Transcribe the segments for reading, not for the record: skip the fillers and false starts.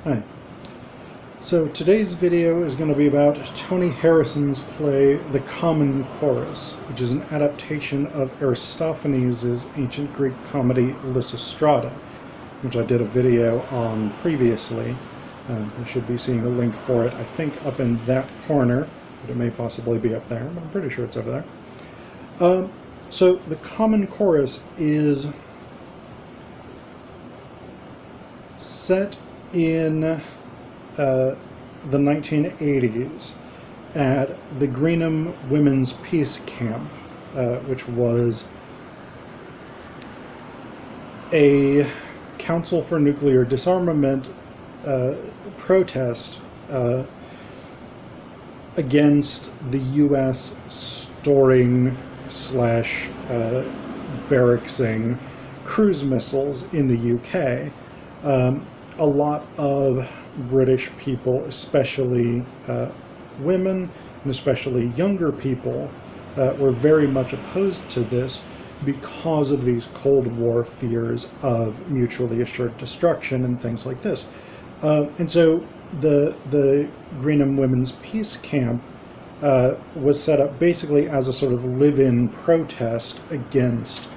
Hi. So today's video is going to be about Tony Harrison's play The Common Chorus, which is an adaptation of Aristophanes' ancient Greek comedy Lysistrata, which I did a video on previously. You should be seeing a link for it, I think, up in that corner, but it may possibly be up there, but I'm pretty sure it's over there. So The Common Chorus is set in the 1980s at the Greenham Women's Peace Camp, which was a Council for Nuclear Disarmament protest against the U.S. storing / barracksing cruise missiles in the UK. A lot of British people, especially women, and especially younger people, were very much opposed to this because of these Cold War fears of mutually assured destruction and things like this. And so the Greenham Women's Peace Camp was set up basically as a sort of live-in protest against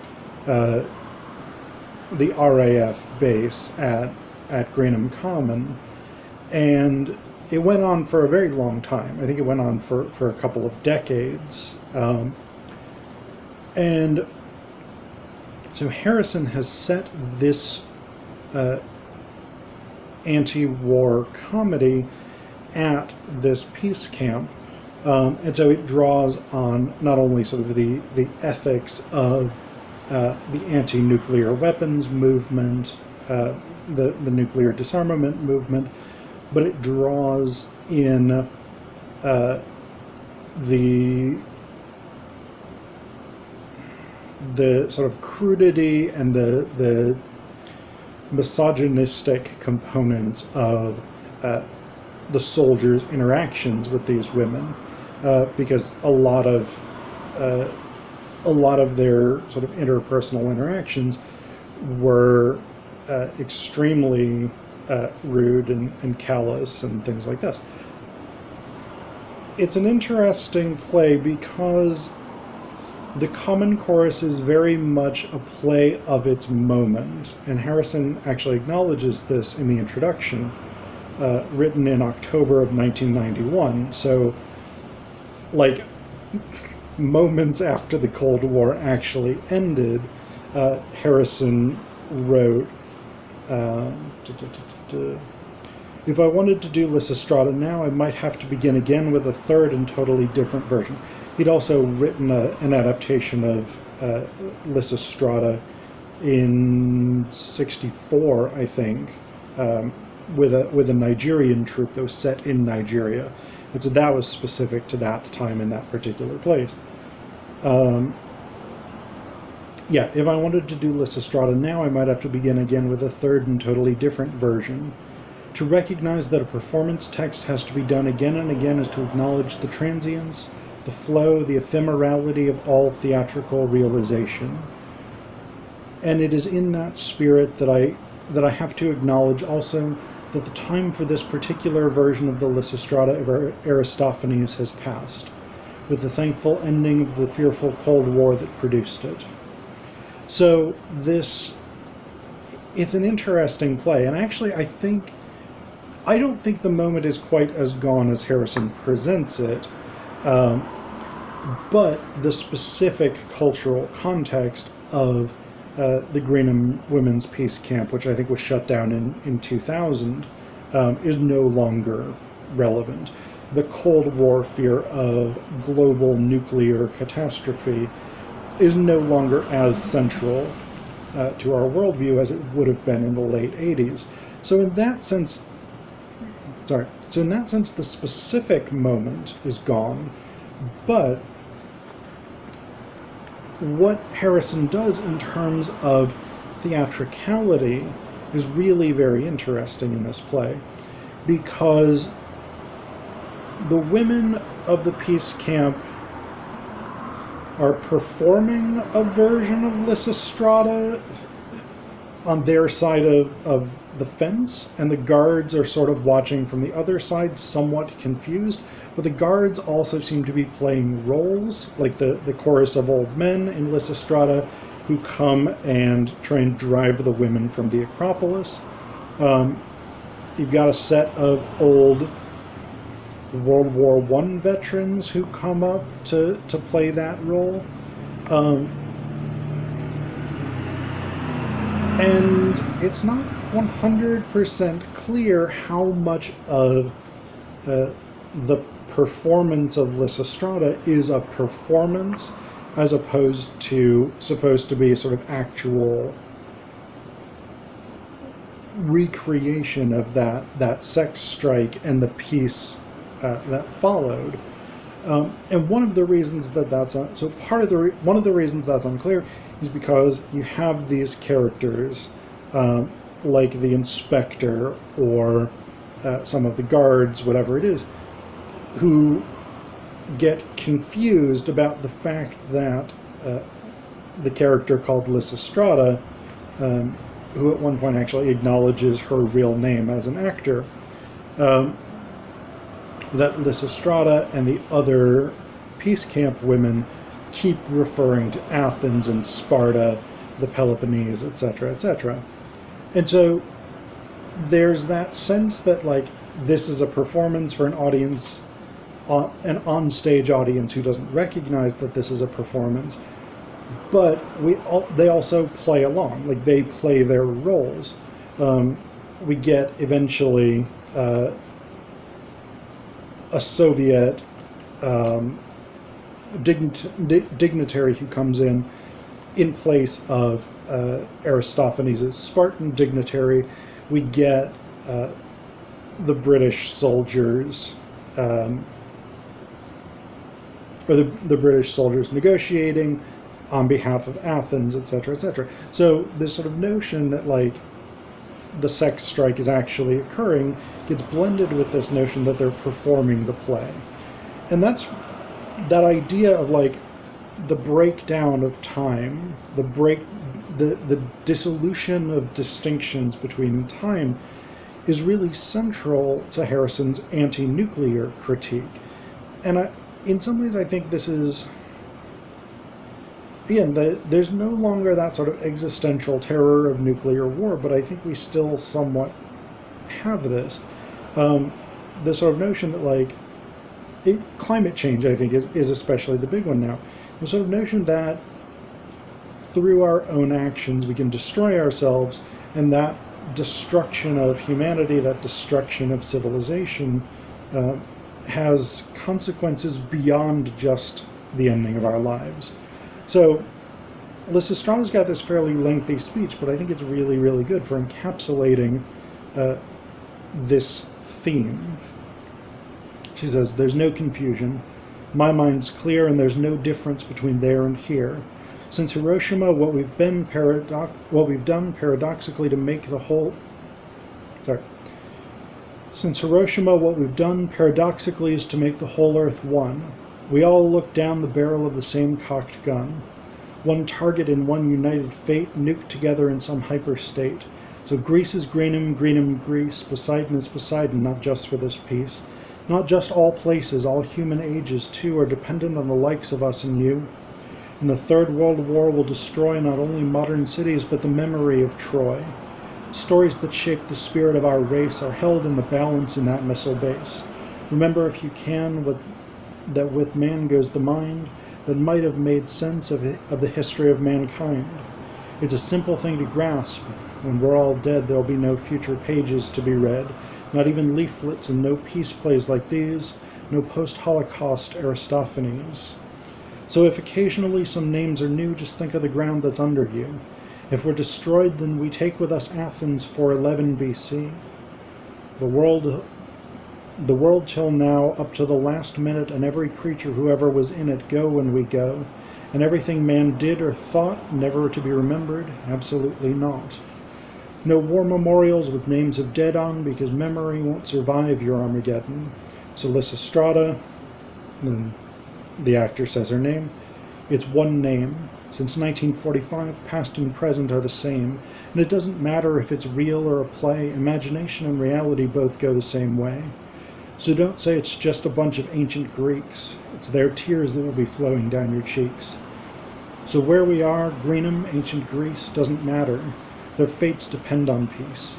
the RAF base at Greenham Common, and it went on for a very long time. I think it went on for a couple of decades. And so Harrison has set this anti-war comedy at this peace camp, and so it draws on not only sort of the ethics of the anti-nuclear weapons movement, the nuclear disarmament movement, but it draws in the sort of crudity and the misogynistic components of the soldiers' interactions with these women, because a lot of their sort of interpersonal interactions were extremely rude and callous and things like this. It's an interesting play because The Common Chorus is very much a play of its moment, and Harrison actually acknowledges this in the introduction, written in October of 1991, so like moments after the Cold War actually ended. Harrison wrote, if I wanted to do Lysistrata now, I might have to begin again with a third and totally different version. He'd also written an adaptation of Lysistrata in '64, I think, with a Nigerian troupe that was set in Nigeria. And so that was specific to that time in that particular place. Yeah, if I wanted to do Lysistrata now, I might have to begin again with a third and totally different version. To recognize that a performance text has to be done again and again is to acknowledge the transience, the flow, the ephemerality of all theatrical realization. And it is in that spirit that I have to acknowledge also that the time for this particular version of the Lysistrata of Aristophanes has passed, with the thankful ending of the fearful Cold War that produced it. So it's an interesting play, and actually I don't think the moment is quite as gone as Harrison presents it, but the specific cultural context of the Greenham Women's Peace Camp, which I think was shut down in 2000, is no longer relevant. The Cold War fear of global nuclear catastrophe is no longer as central to our worldview as it would have been in the late 80s. So in that sense, the specific moment is gone, but what Harrison does in terms of theatricality is really very interesting in this play, because the women of the peace camp are performing a version of Lysistrata on their side of the fence, and the guards are sort of watching from the other side, somewhat confused. But the guards also seem to be playing roles, like the chorus of old men in Lysistrata who come and try and drive the women from the Acropolis. You've got a set of old World War I veterans who come up to play that role. And it's not 100% clear how much of the performance of Lysistrata is a performance as opposed to supposed to be sort of actual recreation of that sex strike and the peace that followed. And one of the reasons that that's one of the reasons that's unclear is because you have these characters like the inspector or some of the guards, whatever it is, who get confused about the fact that the character called Lysistrata, who at one point actually acknowledges her real name as an actor, that Lysistrata and the other peace camp women keep referring to Athens and Sparta, the Peloponnese, etc., etc. And so there's that sense that, like, this is a performance for an audience, an on-stage audience who doesn't recognize that this is a performance, but they also play along, like they play their roles. We get eventually a Soviet dignitary who comes in place of Aristophanes' Spartan dignitary. We get the British soldiers, or the British soldiers negotiating on behalf of Athens, etc., etc. So this sort of notion that, like, the sex strike is actually occurring gets blended with this notion that they're performing the play. And that's that idea of, like, the breakdown of time, the dissolution of distinctions between time is really central to Harrison's anti-nuclear critique. And in some ways I think this is, again, there's no longer that sort of existential terror of nuclear war, but I think we still somewhat have this. This sort of notion that, like, climate change, I think, is especially the big one now. The sort of notion that through our own actions we can destroy ourselves, and that destruction of humanity, that destruction of civilization, has consequences beyond just the ending of our lives. So Lysistrata's got this fairly lengthy speech, but I think it's really, really good for encapsulating this theme. She says, "There's no confusion. My mind's clear, and there's no difference between there and here. Since Hiroshima, what we've done paradoxically to make the whole... Since Hiroshima, what we've done paradoxically is to make the whole Earth one. We all look down the barrel of the same cocked gun. One target in one united fate, nuked together in some hyper-state. So Greece is Greenham, Greenham, Greece. Poseidon is Poseidon, not just for this peace. Not just all places, all human ages, too, are dependent on the likes of us and you. And the Third World War will destroy not only modern cities, but the memory of Troy. Stories that shape the spirit of our race are held in the balance in that missile base. Remember, if you can, that with man goes the mind, that might have made sense of the history of mankind. It's a simple thing to grasp. When we're all dead, there'll be no future pages to be read, not even leaflets, and no peace plays like these, no post-Holocaust Aristophanes. So if occasionally some names are new, just think of the ground that's under you. If we're destroyed, then we take with us Athens 411 BC. The world till now, up to the last minute, and every creature who ever was in it, go when we go. And everything man did or thought, never to be remembered, absolutely not. No war memorials with names of dead on, because memory won't survive your Armageddon. So Lysistrata, then the actor says her name. It's one name, Since 1945, past and present are the same, and it doesn't matter if it's real or a play, imagination and reality both go the same way. So don't say it's just a bunch of ancient Greeks. It's their tears that will be flowing down your cheeks. So where we are, Greenham, ancient Greece, doesn't matter. Their fates depend on peace.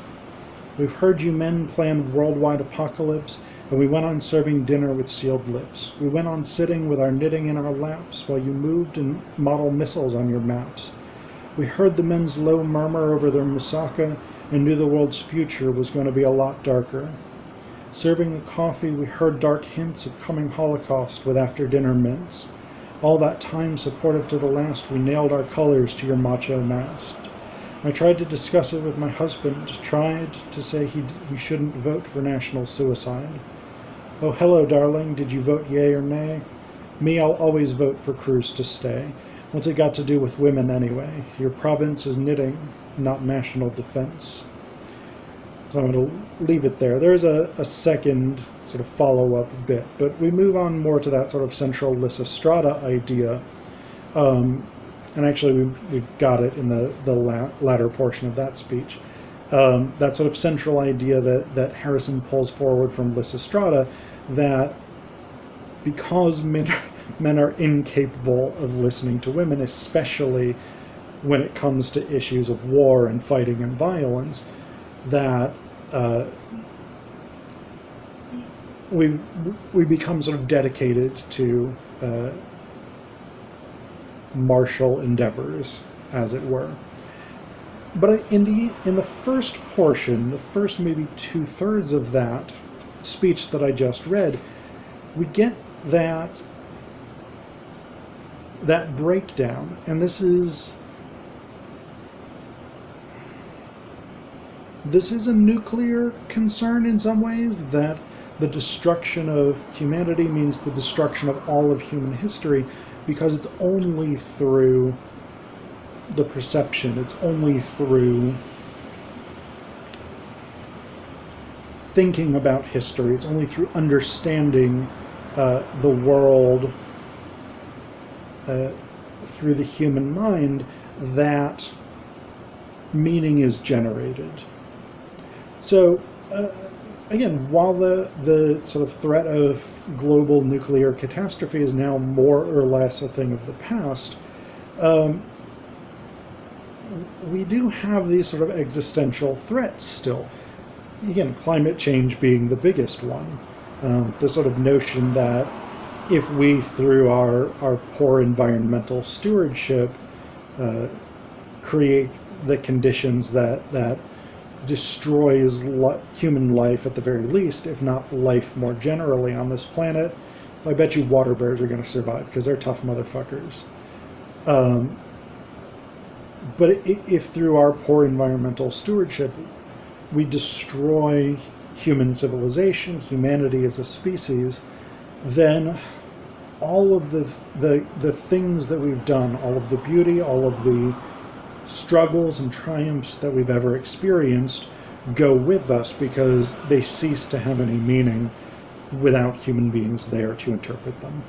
We've heard you men plan worldwide apocalypse, and we went on serving dinner with sealed lips. We went on sitting with our knitting in our laps while you moved and model missiles on your maps. We heard the men's low murmur over their moussaka and knew the world's future was going to be a lot darker. Serving the coffee, we heard dark hints of coming Holocaust with after-dinner mints. All that time, supportive to the last, we nailed our colors to your macho mast. I tried to discuss it with my husband, tried to say he shouldn't vote for national suicide. Oh, hello, darling, did you vote yea or nay? Me, I'll always vote for Cruz to stay. What's it got to do with women anyway? Your province is knitting, not national defense. So I'm going to leave it there. There's a second sort of follow-up bit, but we move on more to that sort of central Lysistrata idea. And actually we got it in the latter portion of that speech. That sort of central idea that Harrison pulls forward from Lysistrata, that because men are incapable of listening to women, especially when it comes to issues of war and fighting and violence, that we become sort of dedicated to martial endeavors, as it were. But in the first portion, the first maybe 2/3 of that speech that I just read, we get that breakdown, and this is a nuclear concern in some ways, that the destruction of humanity means the destruction of all of human history, because it's only through the perception, it's only through thinking about history, it's only through understanding the world through the human mind that meaning is generated. So again, while the sort of threat of global nuclear catastrophe is now more or less a thing of the past, we do have these sort of existential threats still. Again, climate change being the biggest one. The sort of notion that if we, through our poor environmental stewardship, create the conditions that destroys human life at the very least, if not life more generally on this planet, I bet you water bears are going to survive, because they're tough motherfuckers. But if through our poor environmental stewardship we destroy human civilization, humanity as a species, then all of the things that we've done, all of the beauty, all of the struggles and triumphs that we've ever experienced go with us, because they cease to have any meaning without human beings there to interpret them.